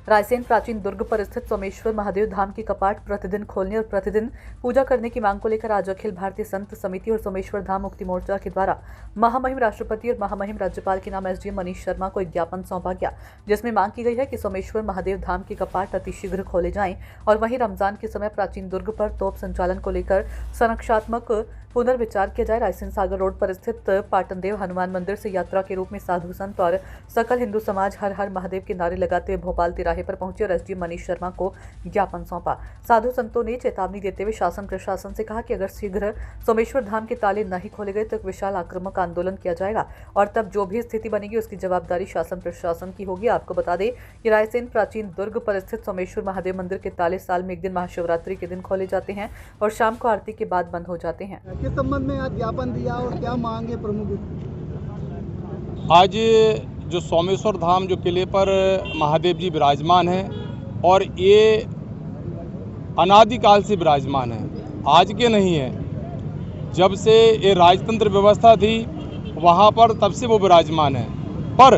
रायसेन प्राचीन दुर्ग पर स्थित सोमेश्वर महादेव धाम की कपाट प्रतिदिन खोलने और प्रतिदिन पूजा करने की मांग को लेकर आज अखिल भारतीय संत समिति और सोमेश्वर धाम मुक्ति मोर्चा के द्वारा महामहिम राष्ट्रपति और महामहिम राज्यपाल के नाम एसडीएम मनीष शर्मा को एक ज्ञापन सौंपा गया, जिसमें मांग की गई है कि सोमेश्वर महादेव धाम के कपाट अतिशीघ्र खोले जाएं और वहीं रमजान के समय प्राचीन दुर्ग पर तोप संचालन को लेकर संरक्षात्मक पुनर्विचार किया जाए। रायसेन सागर रोड पर स्थित पाटनदेव हनुमान मंदिर से यात्रा के रूप में साधु संत और सकल हिंदू समाज हर हर महादेव के नारे लगाते हुए भोपाल तिराहे पर पहुंचे और एसडीएम मनीष शर्मा को ज्ञापन सौंपा। साधु संतों ने चेतावनी देते हुए शासन प्रशासन से कहा कि अगर शीघ्र सोमेश्वर धाम के ताले नहीं खोले गए तो एक विशाल आक्रामक आंदोलन किया जाएगा और तब जो भी स्थिति बनेगी उसकी जवाबदारी शासन प्रशासन की होगी। आपको बता दें कि रायसेन प्राचीन दुर्ग पर स्थित सोमेश्वर महादेव मंदिर के ताले साल में एक दिन महाशिवरात्रि के दिन खोले जाते हैं और शाम को आरती के बाद बंद हो जाते हैं। किस संबंध में आज ज्ञापन दिया और क्या मांगे प्रमुख? आज जो सोमेश्वर धाम जो किले पर महादेव जी विराजमान हैं और ये अनादिकाल से विराजमान है, आज के नहीं है। जब से ये राजतंत्र व्यवस्था थी वहाँ पर तब से वो विराजमान है, पर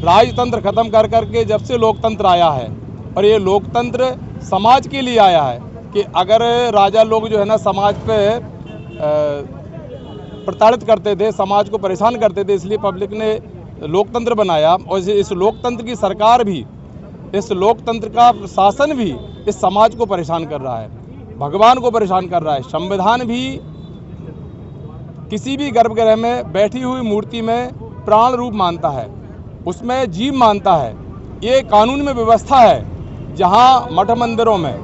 राजतंत्र खत्म कर करके जब से लोकतंत्र आया है और ये लोकतंत्र समाज के लिए आया है कि अगर राजा लोग जो है ना समाज पे प्रताड़ित करते थे, समाज को परेशान करते थे, इसलिए पब्लिक ने लोकतंत्र बनाया और इस लोकतंत्र की सरकार भी, इस लोकतंत्र का शासन भी इस समाज को परेशान कर रहा है, भगवान को परेशान कर रहा है। संविधान भी किसी भी गर्भगृह में बैठी हुई मूर्ति में प्राण रूप मानता है, उसमें जीव मानता है। ये कानून में व्यवस्था है। जहाँ मठ मंदिरों में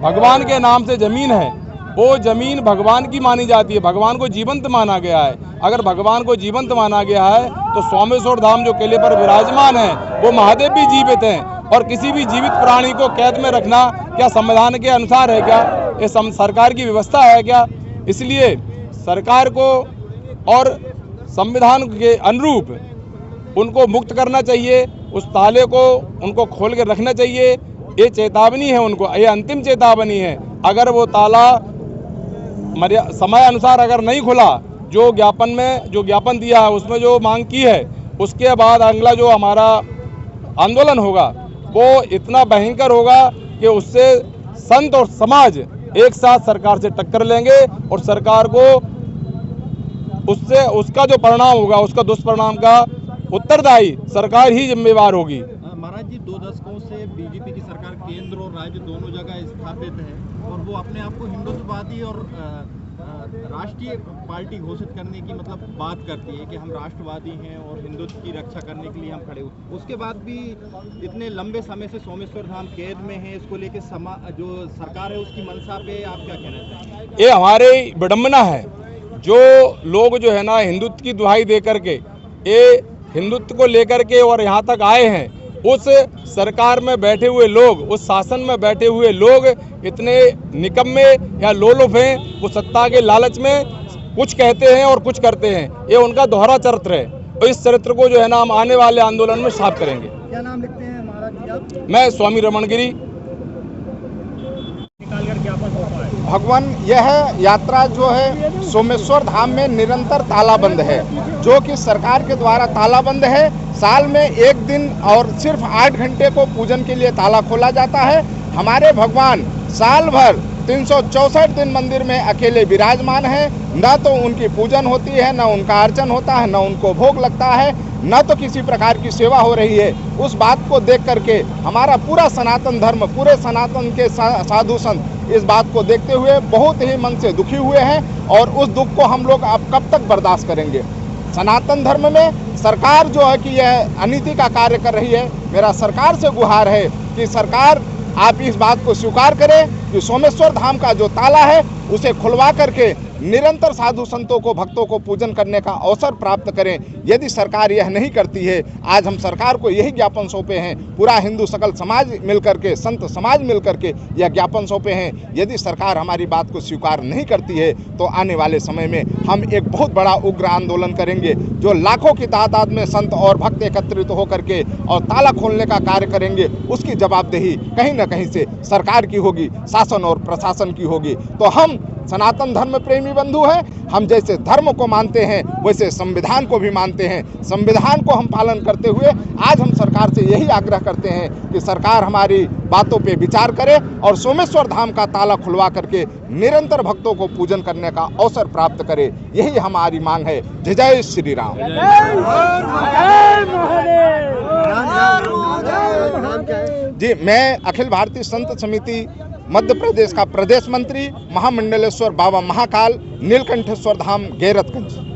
भगवान के नाम से जमीन है, वो जमीन भगवान की मानी जाती है, भगवान को जीवंत माना गया है। अगर भगवान को जीवंत माना गया है तो सोमेश्वर धाम जो किले पर विराजमान है वो महादेव भी जीवित हैं और किसी भी जीवित प्राणी को कैद में रखना क्या संविधान के अनुसार है? क्या ये सरकार की व्यवस्था है क्या? इसलिए सरकार को और संविधान के अनुरूप उनको मुक्त करना चाहिए, उस ताले को उनको खोल के रखना चाहिए। ये चेतावनी है उनको, ये अंतिम चेतावनी है। अगर वो ताला समय अनुसार अगर नहीं खुला, जो ज्ञापन में जो ज्ञापन दिया है उसमें जो मांग की है, उसके बाद अगला जो हमारा आंदोलन होगा वो इतना भयंकर होगा कि उससे संत और समाज एक साथ सरकार से टक्कर लेंगे और सरकार को उससे उसका जो परिणाम होगा, उसका दुष्परिणाम का उत्तरदायी सरकार ही जिम्मेवार होगी। महाराज जी, 2 दशकों से बीजेपी की सरकार केंद्र और राज्य दोनों जगह स्थापित है और वो अपने आप को हिंदुत्ववादी और राष्ट्रीय पार्टी घोषित करने की बात करती है कि हम राष्ट्रवादी हैं और हिंदुत्व की रक्षा करने के लिए हम खड़े हुए। उसके बाद भी इतने लंबे समय से सोमेश्वर धाम कैद में है, इसको लेके जो सरकार है उसकी मंशा पे आप क्या कहना चाहेंगे? ये हमारे विडम्बना है। जो लोग जो है ना हिंदुत्व की दुहाई दे करके, ये हिंदुत्व को लेकर के और यहाँ तक आए हैं, उस सरकार में बैठे हुए लोग, उस शासन में बैठे हुए लोग इतने निकम्मे या लोलुप हैं, वो सत्ता के लालच में कुछ कहते हैं और कुछ करते हैं। ये उनका दोहरा चरित्र है और इस चरित्र को जो है ना हम आने वाले आंदोलन में साफ करेंगे। क्या नाम लिखते हैं महाराज जी आप? मैं स्वामी रमणगिरी। भगवान, यह यात्रा जो है सोमेश्वर धाम में निरंतर तालाबंद है, जो कि सरकार के द्वारा तालाबंद है। साल में एक दिन और सिर्फ 8 घंटे को पूजन के लिए ताला खोला जाता है। हमारे भगवान साल भर 364 दिन मंदिर में अकेले विराजमान हैं। न तो उनकी पूजन होती है, न उनका अर्चन होता है, न उनको भोग लगता है, न तो किसी प्रकार की सेवा हो रही है। उस बात को देख करके हमारा पूरा सनातन धर्म, पूरे सनातन के साधु संत इस बात को देखते हुए बहुत ही मन से दुखी हुए हैं और उस दुख को हम लोग अब कब तक बर्दाश्त करेंगे। सनातन धर्म में सरकार जो है कि यह अनीति का कार्य कर रही है। मेरा सरकार से गुहार है कि सरकार आप इस बात को स्वीकार करें कि सोमेश्वर धाम का जो ताला है उसे खुलवा करके निरंतर साधु संतों को, भक्तों को पूजन करने का अवसर प्राप्त करें। यदि सरकार यह नहीं करती है, आज हम सरकार को यही ज्ञापन सौंपे हैं, पूरा हिंदू सकल समाज मिलकर के, संत समाज मिलकर के यह ज्ञापन सौंपे हैं। यदि सरकार हमारी बात को स्वीकार नहीं करती है तो आने वाले समय में हम एक बहुत बड़ा उग्र आंदोलन करेंगे, जो लाखों की तादाद में संत और भक्त एकत्रित होकर के और ताला खोलने का कार्य करेंगे। उसकी जवाबदेही कहीं ना कहीं से सरकार की होगी, शासन और प्रशासन की होगी। तो हम सनातन धर्म प्रेमी बंधु हैं। हम जैसे धर्म को मानते हैं वैसे संविधान को भी मानते हैं। संविधान को हम पालन करते हुए आज हम सरकार से यही आग्रह करते हैं कि सरकार हमारी बातों पे विचार करे और सोमेश्वर धाम का ताला खुलवा करके निरंतर भक्तों को पूजन करने का अवसर प्राप्त करे। यही हमारी मांग है। जय जय श्री राम। जी, मैं अखिल भारतीय संत समिति मध्य प्रदेश का प्रदेश मंत्री महामंडलेश्वर बाबा महाकाल नीलकंठेश्वर धाम गैरतगंज।